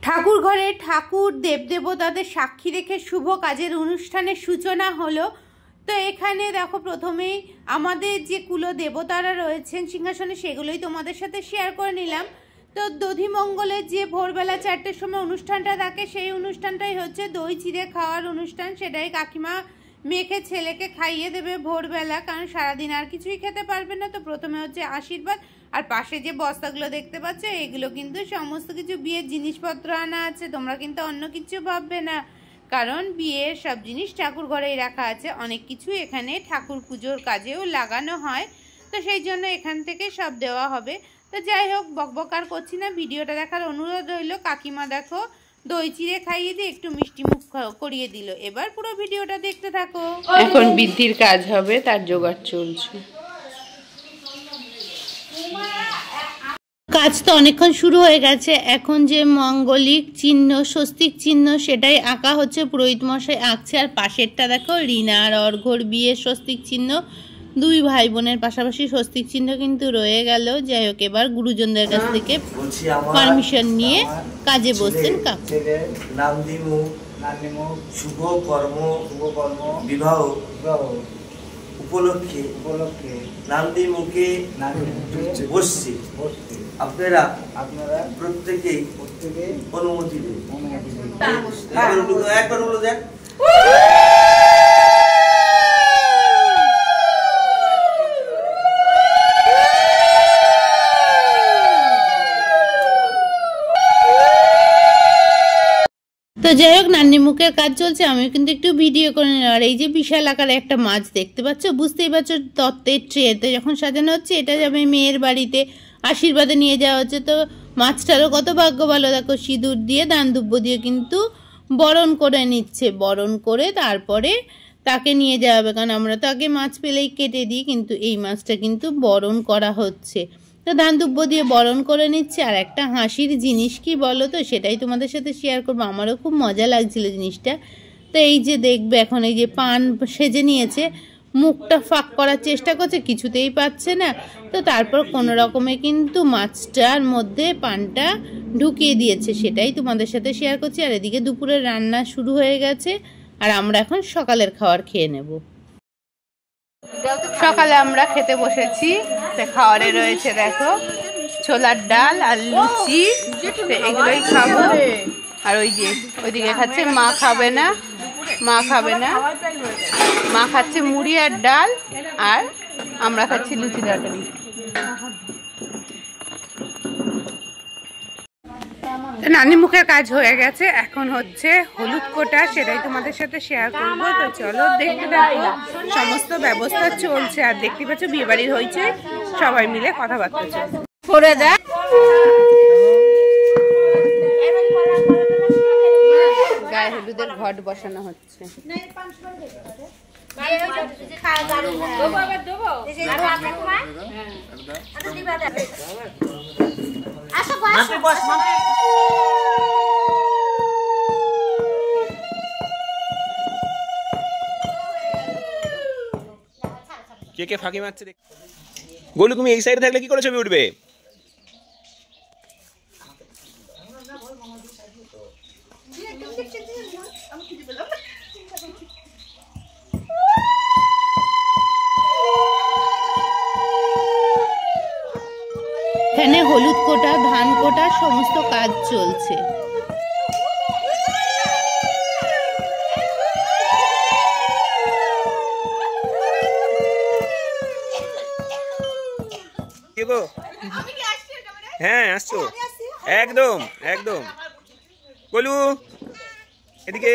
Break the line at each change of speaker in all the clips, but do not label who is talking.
ঠাকুর ঘরে ঠাকুর দেবদেবতাদের সাক্ষী রেখে শুভ কাজের অনুষ্ঠানের সূচনা হলো। তো এখানে দেখো প্রথমেই আমাদের যে কুলো দেবতারা রয়েছেন সিংহাসনে সেগুলোই তোমাদের সাথে শেয়ার করে নিলাম। তো দধিমঙ্গলের যে ভোরবেলা 4টের সময় অনুষ্ঠানটা থাকে সেই অনুষ্ঠানটাই হচ্ছে দই চিড়ে খাওয়ার অনুষ্ঠান। সেটাই কাকিমা মেয়েকে ছেলেকে খাইয়ে দেবে ভোরবেলা, কারণ সারাদিন আর কিছুই খেতে পারবে না। তো প্রথমে হচ্ছে আশীর্বাদ, আর পাশে যে বস্তাগুলো দেখতে পাচ্ছ এগুলো কিন্তু সমস্ত কিছু বিয়ের জিনিসপত্র আনা আছে। তোমরা কিন্তু অন্য কিছু ভাববে না, কারণ বিয়ের সব জিনিস ঠাকুর ঘরেই রাখা আছে। অনেক কিছু এখানে ঠাকুর পুজোর কাজেও লাগানো হয়, তো সেই জন্য এখান থেকে সব দেওয়া হবে। তো যাই হোক, বকবক আর করছি না, ভিডিওটা দেখার অনুরোধ রইল। কাকিমা দেখো দই চিড়ে খাইয়ে দিয়ে একটু মিষ্টি মুখ করিয়ে দিল। এবার পুরো ভিডিওটা দেখতে থাকো। এখন বৃদ্ধির কাজ হবে, তার জোগাড় চলছে। কাজ তো অনেকক্ষণ শুরু হয়ে গেছে। এখন যে মঙ্গলিক চিহ্ন, স্বস্তিক চিহ্ন, সেটাই আঁকা হচ্ছে, পুরোহিত মশাই আঁকছে। আর পাশেরটা দেখো রিনা আর অর্ঘ্যর বিয়ের স্বস্তিক চিহ্ন, দুই ভাই বোনের পাশাপাশি স্বস্তিক চিহ্ন কিন্তু রয়ে গেল। যাই হোক, এবার গুরুজনদের কাছ থেকে পারমিশন নিয়ে কাজে বসছেন কাকু।
শুভ কর্ম বিবাহ উপলক্ষে নান্দি মুখে বসছি। আপনারা প্রত্যেকেই অনুমতি দেন। একবার বলো দেখ।
তো যাই হোক, নান্নি মুখের কাজ চলছে, আমি কিন্তু একটু ভিডিও করে নিলাম। আর এই যে বিশাল আকারে একটা মাছ দেখতে পাচ্ছ, বুঝতেই পারছো তত্ত্বের ট্রেতে যখন সাজানো হচ্ছে, এটা যাবে মেয়ের বাড়িতে, আশীর্বাদে নিয়ে যাওয়া হচ্ছে। তো মাছটারও কত ভাগ্য ভালো, দেখো সিঁদুর দিয়ে দান দুব্য দিয়ে কিন্তু বরণ করে নিচ্ছে। বরণ করে তারপরে তাকে নিয়ে যাওয়া হবে, কারণ আমরা তো আগে মাছ পেলেই কেটে দিই, কিন্তু এই মাছটা কিন্তু বরণ করা হচ্ছে। তো ধান দুব্য দিয়ে বরণ করে নিচ্ছে। আর একটা হাসির জিনিস কি বলো তো, সেটাই তোমাদের সাথে শেয়ার করবো। আমারও খুব মজা লাগছিল জিনিসটা। তো এই যে দেখবে, এখন এই যে পান সেজে নিয়েছে, মুখটা ফাঁক করার চেষ্টা করছে, কিছুতেই পাচ্ছে না। তো তারপর কোনো রকমে কিন্তু মাছটার মধ্যে পানটা ঢুকিয়ে দিয়েছে, সেটাই তোমাদের সাথে শেয়ার করছি। আর এদিকে দুপুরের রান্না শুরু হয়ে গেছে, আর আমরা এখন সকালের খাবার খেয়ে নেব। সকালে আমরা খেতে বসেছি। খাবারে রয়েছে দেখো ছোলার ডাল আর লুচি, এগুলোই খাবো। আর ওই যে ওইদিকে খাচ্ছে, মা খাবে না, মা খাচ্ছে মুড়ি আর ডাল, আর আমরা খাচ্ছি লুচি তরকারি। নানি মুখের কাজ হয়ে গেছে, এখন হচ্ছে হলুদ কোটা, সেটাই তোমাদের সাথে শেয়ার করবো। তো চলো দেখতে থাকো, সমস্ত ব্যবস্থা চলছে। আর দেখতে পাচ্ছ বিয়ে বাড়ির হয়েছে, সবাই মিলে কথাবার্তা চলছে। করে দেখ গায়ে হলুদের ঘট বসানো হচ্ছে।
কে কে ফাঁকি মারছে দেখ। গোলু, তুমি এই সাইডে থাকলে কি করে ছবি উঠবে?
এখানে হলুদ কোটা, ধান কোটা, সমস্ত কাজ চলছে।
হ্যাঁ আসছো, একদম একদম। গোলু এদিকে।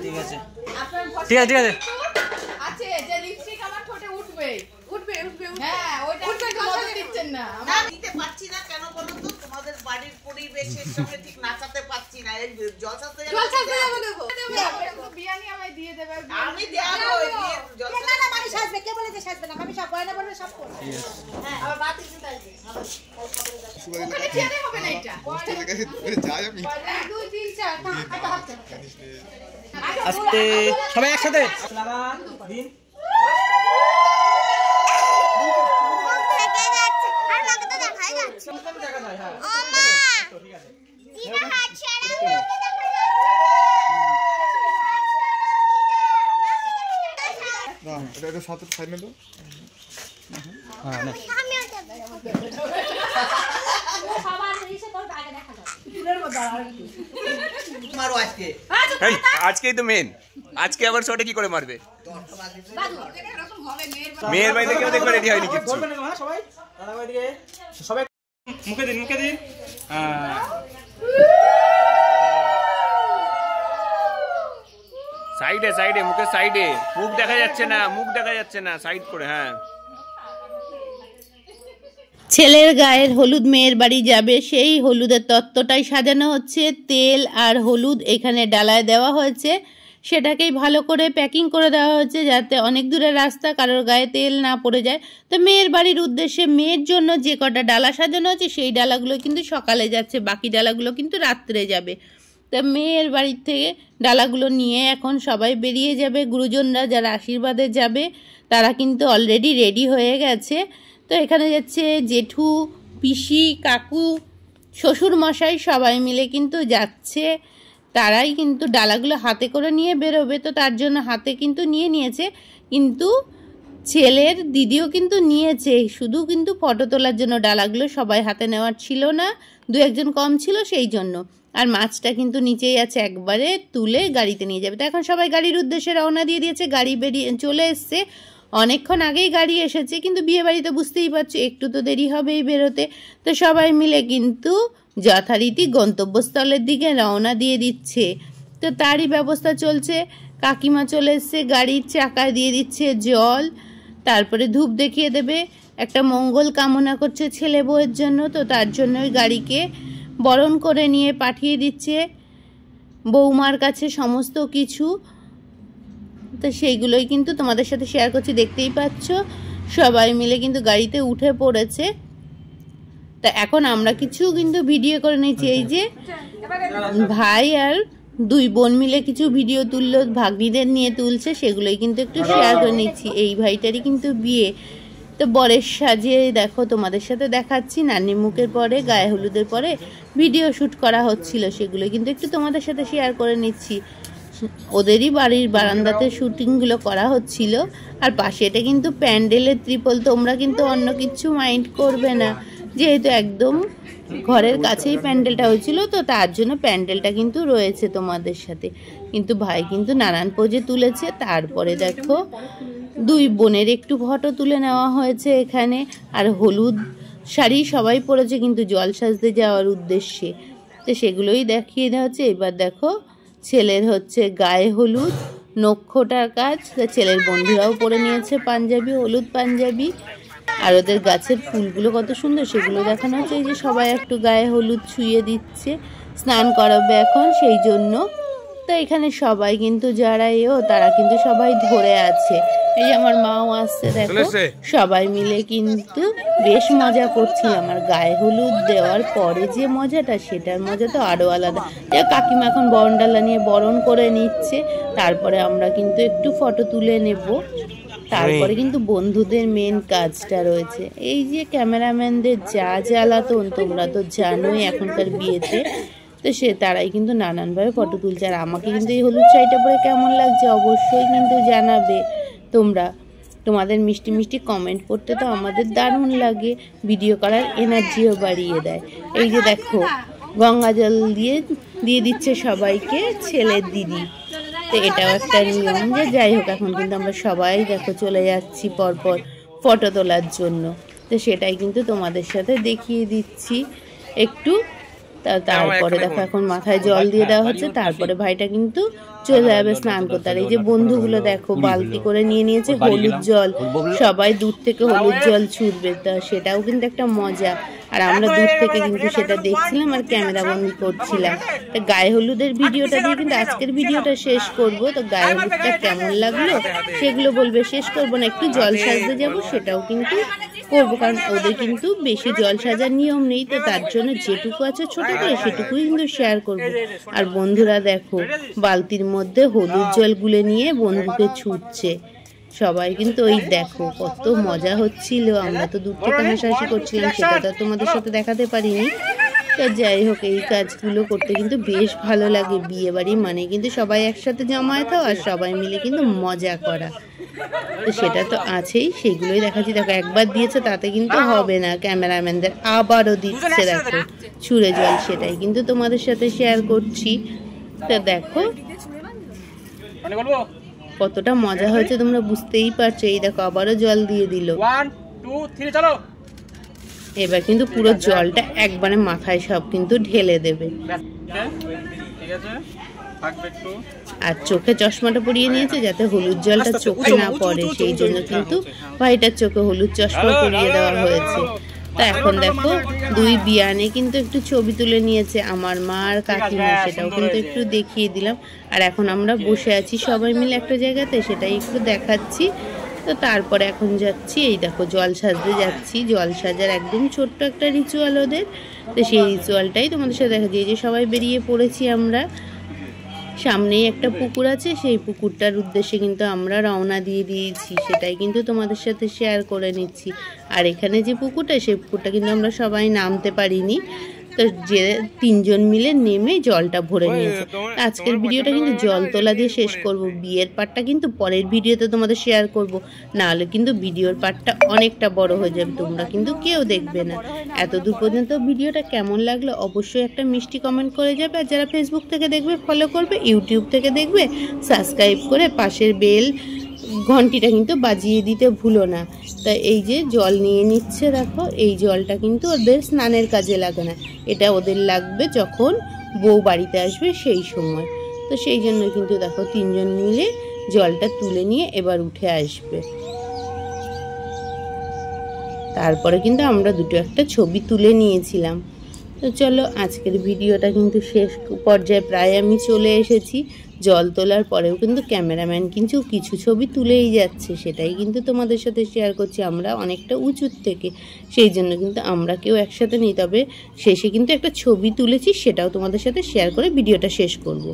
ঠিক আছে
ঠিক আছে ঠিক আছে।
আছে যে লিপস্টিক আমার ঠোঁটে উঠবে উঠবে উঠবে হ্যাঁ ওইটা উঠবে, মজা দিচ্ছেন না
না দিতে পারছি না কেন বলো তো, তোমাদের বাড়ির পরিবেশের সঙ্গে ঠিক নাচাতে পারছি না। এই জলসাতে
জলসা করে যাবো, দেখো বিরিয়ানি আমায় দিয়ে দেবে।
আমি দেবো
না না আমি সাজবে, কে বলেছে সাজবে না? আমি সব গয়না বলবো সব করব। হ্যাঁ আবার বাতি দিতে আসবে।
ওখানে চেয়ারে হবে না এটা।
যাই আমি
1 2 3 4 হাত হাত।
আস্তে সবাই একসাথে লাগা দিন
থেকে যাচ্ছে আর বাকি তো দেখাই যাচ্ছে।
দেখা যায় হ্যাঁ
ও মা
ঠিক আছে
দিদা হাত ছাড়া আমাকে দেখা যাচ্ছে।
না এটা সাথে সাইড নেব।
হ্যাঁ না
আমিও যাবো। সবার এসে তোর আগে দেখা যাবে।
মারো আজকে
এই আজকেই তো মেন আজকে আবার শটে কি করে মারবে
এরকম হবে
মেয়ের বাড়িতে কেউ দেখবে রেডি হয়নি কিছু
বলবেন না সবাই দাদা ভাই দিকে সবাই মুখে দিন
সাইডে সাইডে মুখের সাইডে মুখ দেখা যাচ্ছে না সাইড করে হ্যাঁ
ছেলের গায়ের হলুদ মেয়ের বাড়ি যাবে, সেই হলুদের তত্ত্বটাই সাজানো হচ্ছে। তেল আর হলুদ এখানে ডালায় দেওয়া হয়েছে, সেটাকেই ভালো করে প্যাকিং করে দেওয়া হচ্ছে যাতে অনেক দূরের রাস্তা কারোর গায়ে তেল না পড়ে যায়। তো মেয়ের বাড়ির উদ্দেশ্যে মেয়ের জন্য যে কটা ডালা সাজানো হচ্ছে সেই ডালাগুলো কিন্তু সকালে যাচ্ছে, বাকি ডালাগুলো কিন্তু রাত্রে যাবে। তো মেয়ের বাড়ির থেকে ডালাগুলো নিয়ে এখন সবাই বেরিয়ে যাবে। গুরুজনরা যারা আশীর্বাদে যাবে তারা কিন্তু অলরেডি রেডি হয়ে গেছে। তো এখানে যাচ্ছে জেঠু, পিসি, কাকু, শ্বশুর মশাই সবাই মিলে কিন্তু যাচ্ছে। তারাই কিন্তু ডালাগুলো হাতে করে নিয়ে বেরোবে, তো তার জন্য হাতে কিন্তু নিয়ে নিয়েছে, কিন্তু ছেলের দিদিও কিন্তু নিয়েছে, শুধু কিন্তু ফটো তোলার জন্য ডালাগুলো সবাই হাতে নেওয়ার ছিল না, 2-1 কম ছিল সেই জন্য। আর মাছটা কিন্তু নিচেই আছে, একবারে তুলে গাড়িতে নিয়ে যাবে। তো এখন সবাই গাড়ির উদ্দেশ্যে রওনা দিয়ে দিয়েছে, গাড়ি বেরিয়ে চলে এসছে, অনেকক্ষণ আগেই গাড়ি এসেছে, কিন্তু বিয়ে বাড়িতে বুঝতেই পারছো একটু তো দেরি হবেই বেরোতে। তো সবাই মিলে কিন্তু যথারীতি গন্তব্যস্থলের দিকে রওনা দিয়ে দিচ্ছে। তো তারই ব্যবস্থা চলছে, কাকিমা চলে এসছে, গাড়ির চাকায় দিয়ে দিচ্ছে জল, তারপরে ধূপ দেখিয়ে দেবে, একটা মঙ্গল কামনা করছে ছেলে বউয়ের জন্য। তো তার জন্যই গাড়িকে বরণ করে নিয়ে পাঠিয়ে দিচ্ছে বৌমার কাছে সমস্ত কিছু। তো সেইগুলোই কিন্তু তোমাদের সাথে শেয়ার করছি, দেখতেই পাচ্ছ সবাই মিলে কিন্তু গাড়িতে উঠে পড়েছে। তা এখন আমরা কিছু কিন্তু ভিডিও করে নিয়েছি, এই যে ভাই আর 2 বোন মিলে কিছু ভিডিও তুললো, ভাগ্নিদের নিয়ে তুলছে, সেগুলোই কিন্তু একটু শেয়ার করে নিচ্ছি। এই ভাইটারই কিন্তু বিয়ে, তো বরের সাজিয়ে দেখো তোমাদের সাথে দেখাচ্ছি। নানি মুখের পরে গায়ে হলুদের পরে ভিডিও শ্যুট করা হচ্ছিল, সেগুলো কিন্তু একটু তোমাদের সাথে শেয়ার করে নিচ্ছি। ওদেরই বাড়ির বারান্দাতে শুটিংগুলো করা হচ্ছিল, আর পাশে এটা কিন্তু প্যান্ডেলের ত্রিপল, তোমরা কিন্তু অন্য কিছু মাইন্ড করবে না, যেহেতু একদম ঘরের কাছেই প্যান্ডেলটা হয়েছিল, তো তার জন্য প্যান্ডেলটা কিন্তু রয়েছে তোমাদের সাথে। কিন্তু ভাই কিন্তু নানান পোজে তুলেছে। তারপরে দেখো 2 বোনের একটু ফটো তুলে নেওয়া হয়েছে এখানে, আর হলুদ শাড়ি সবাই পরেছে কিন্তু জল সাজতে যাওয়ার উদ্দেশ্যে, তো সেগুলোই দেখিয়ে দেওয়া হচ্ছে। এবার দেখো ছেলের হচ্ছে গায়ে হলুদ, নক্ষটার কাজ, ছেলের বন্ধুরাও পরে নিয়েছে পাঞ্জাবি, হলুদ পাঞ্জাবি, আর ওদের গাছের ফুলগুলো কত সুন্দর সেগুলো দেখানো হচ্ছে। এই যে সবাই একটু গায়ে হলুদ ছুঁয়ে দিচ্ছে, স্নান করাবে এখন সেই জন্য। তো এখানে সবাই কিন্তু যারা তারা কিন্তু সবাই ধরে আছে। এই যে আমার মাও আসছে, দেখো সবাই মিলে কিন্তু বেশ মজা করছি। আমার গায়ে হলুদ দেওয়ার পরে যে মজাটা, সেটার মজা তো আরো আলাদা। কাকিমা এখন বরণডালা নিয়ে বরণ করে নিচ্ছে, তারপরে আমরা কিন্তু একটু ফটো তুলে নেব, তারপরে কিন্তু বন্ধুদের মেন কাজটা রয়েছে। এই যে ক্যামেরাম্যানদের যা জ্বালাতন তোমরা তো জানোই এখনকার বিয়েতে, তো তারাই কিন্তু নানানভাবে ফটো তুলছে। আর আমাকে কিন্তু এই হলুদ শাড়িটা পরে কেমন লাগছে অবশ্যই কিন্তু জানাবে তোমরা। তোমাদের মিষ্টি মিষ্টি কমেন্ট করতে তো আমাদের দারুণ লাগে, ভিডিও করার এনার্জিও বাড়িয়ে দেয়। এই যে দেখো গঙ্গা জল দিয়ে দিচ্ছে সবাইকে ছেলের দিদি, তো এটাও একটা নিয়ম। যে যাই হোক, এখন কিন্তু আমরা সবাই দেখো চলে যাচ্ছি পরপর ফটো তোলার জন্য, তো সেটাই কিন্তু তোমাদের সাথে দেখিয়ে দিচ্ছি একটু। তারপরে দেখো এখন মাথায় জল দিয়ে দেওয়া হচ্ছে, তারপরে ভাইটা কিন্তু চলে যাবে স্নান করতে। আর এই যে বন্ধুগুলো দেখো বালতি করে নিয়ে নিয়েছে হলুদ জল, সবাই দূর থেকে হলুদ জল ছুটবে, তা সেটাও কিন্তু একটা মজা। আর আমরা দূর থেকে কিন্তু সেটা দেখছিলাম আর ক্যামেরা বন্দি করছিলাম। তো গায়ে হলুদের ভিডিওটা দিয়ে কিন্তু আজকের ভিডিওটা শেষ করব। তো গায়ে হলুদটা কেমন লাগলো সেগুলো বলবে, শেষ করবো না, একটু জল সাজতে যাবো সেটাও কিন্তু করবো, কারণ ওদের কিন্তু বেশি জল সাজার নিয়ম নেই। তো তার জন্য যেটুকু আছে ছোট করে সেটুকুই কিন্তু শেয়ার করব। আর বন্ধুরা দেখো বালতির মধ্যে হলুদ জল গুলে নিয়ে বন্ধুকে ছুটছে সবাই, কিন্তু ওই দেখো কত মজা হচ্ছিল। আমরা তো দূর থেকে হাসাহাসি করছিলাম, সেটা তো তোমাদের সাথে দেখাতে পারিনি। তো যাই হোক, এই কাজগুলো করতে কিন্তু বেশ ভালো লাগে। বিয়ে বাড়ি মানে কিন্তু সবাই একসাথে জমায়েত আর সবাই মিলে কিন্তু মজা করা, তো সেটা তো আছেই। সেগুলোই দেখাচ্ছি। দেখো একবার দিয়েছে তাতে কিন্তু হবে না, ক্যামেরাম্যানদের আবারও দিচ্ছে দেখো ছুঁড়ে জল, সেটাই কিন্তু তোমাদের সাথে শেয়ার করছি। তো দেখো কতটা মজা হয়েছে তোমরা বুঝতেই পারছো। এই দেখো আবারও জল দিয়ে দিল।
1 2 3 চলো।
এবার কিন্তু পুরো জলটা একবারে মাথায় সব কিন্তু ঢেলে দেবে।
ঠিক আছে, থাকবে একটু।
আর চোখে চশমাটা পরিয়ে নিয়েছে যাতে হলুদ জলটা চোখে না পড়ে, সেই জন্য কিন্তু ভাইটার চোখে হলুদ চশমা পরিয়ে দেওয়া হয়েছে। তা এখন দেখো দুই বিয়ানে কিন্তু একটু ছবি তুলে নিয়েছে আমার মা আর কাকিমা, সেটাও কিন্তু একটু দেখিয়ে দিলাম। আর এখন আমরা বসে আছি সবাই মিলে একটা জায়গাতে, সেটাই একটু দেখাচ্ছি। তো তারপরে এখন যাচ্ছি, এই দেখো জল সাজতে যাচ্ছি। জল সাজার একদম ছোট্ট একটা রিচুয়াল ওদের, তো সেই রিচুয়ালটাই তোমাদের সাথে দেখা যায়। যে সবাই বেরিয়ে পড়েছি আমরা, সামনেই একটা পুকুর আছে, সেই পুকুরটার উদ্দেশ্যে কিন্তু আমরা রওনা দিয়ে দিয়েছি, সেটাই কিন্তু তোমাদের সাথে শেয়ার করে নিচ্ছি। আর এখানে যে পুকুরটা, সেই পুকুরটা কিন্তু আমরা সবাই নামতে পারিনি, তো যে তিনজন মিলে নেমে জলটা ভরে নিয়েছে। আজকের ভিডিওটা কিন্তু জল তোলা দিয়ে শেষ করব। বিয়ের পার্টটা কিন্তু পরের ভিডিওতে তোমাদের শেয়ার করব, নাহলে কিন্তু ভিডিওর পার্টটা অনেকটা বড় হয়ে যাবে, তোমরা কিন্তু কেউ দেখবে না। এত দূর পর্যন্ত ভিডিওটা কেমন লাগলো অবশ্যই একটা মিষ্টি কমেন্ট করে যাবে। আর যারা ফেসবুক থেকে দেখবে ফলো করবে, ইউটিউব থেকে দেখবে সাবস্ক্রাইব করে পাশের বেল ঘন্টিটা কিন্তু বাজিয়ে দিতে ভুলো না। তা এই যে জল নিয়ে নিচ্ছে দেখো, এই জলটা কিন্তু ওদের স্নানের কাজে লাগে না, এটা ওদের লাগবে যখন বউ বাড়িতে আসবে সেই সময়। তো সেই জন্য কিন্তু দেখো তিনজন মিলে জলটা তুলে নিয়ে এবার উঠে আসবে। তারপরে কিন্তু আমরা দুটো একটা ছবি তুলে নিয়েছিলাম। তো চলো আজকের ভিডিওটা কিন্তু শেষ পর্যায়ে প্রায় আমি চলে এসেছি। জল তোলার পরেও কিন্তু ক্যামেরাম্যান কিন্তু কিছু ছবি তুলেই যাচ্ছে, সেটাই কিন্তু তোমাদের সাথে শেয়ার করছি। আমরা অনেকটা উঁচুর থেকে, সেই জন্য কিন্তু আমরা কেউ একসাথে নেই, তবে শেষে কিন্তু একটা ছবি তুলেছি, সেটাও তোমাদের সাথে শেয়ার করে ভিডিওটা শেষ করব।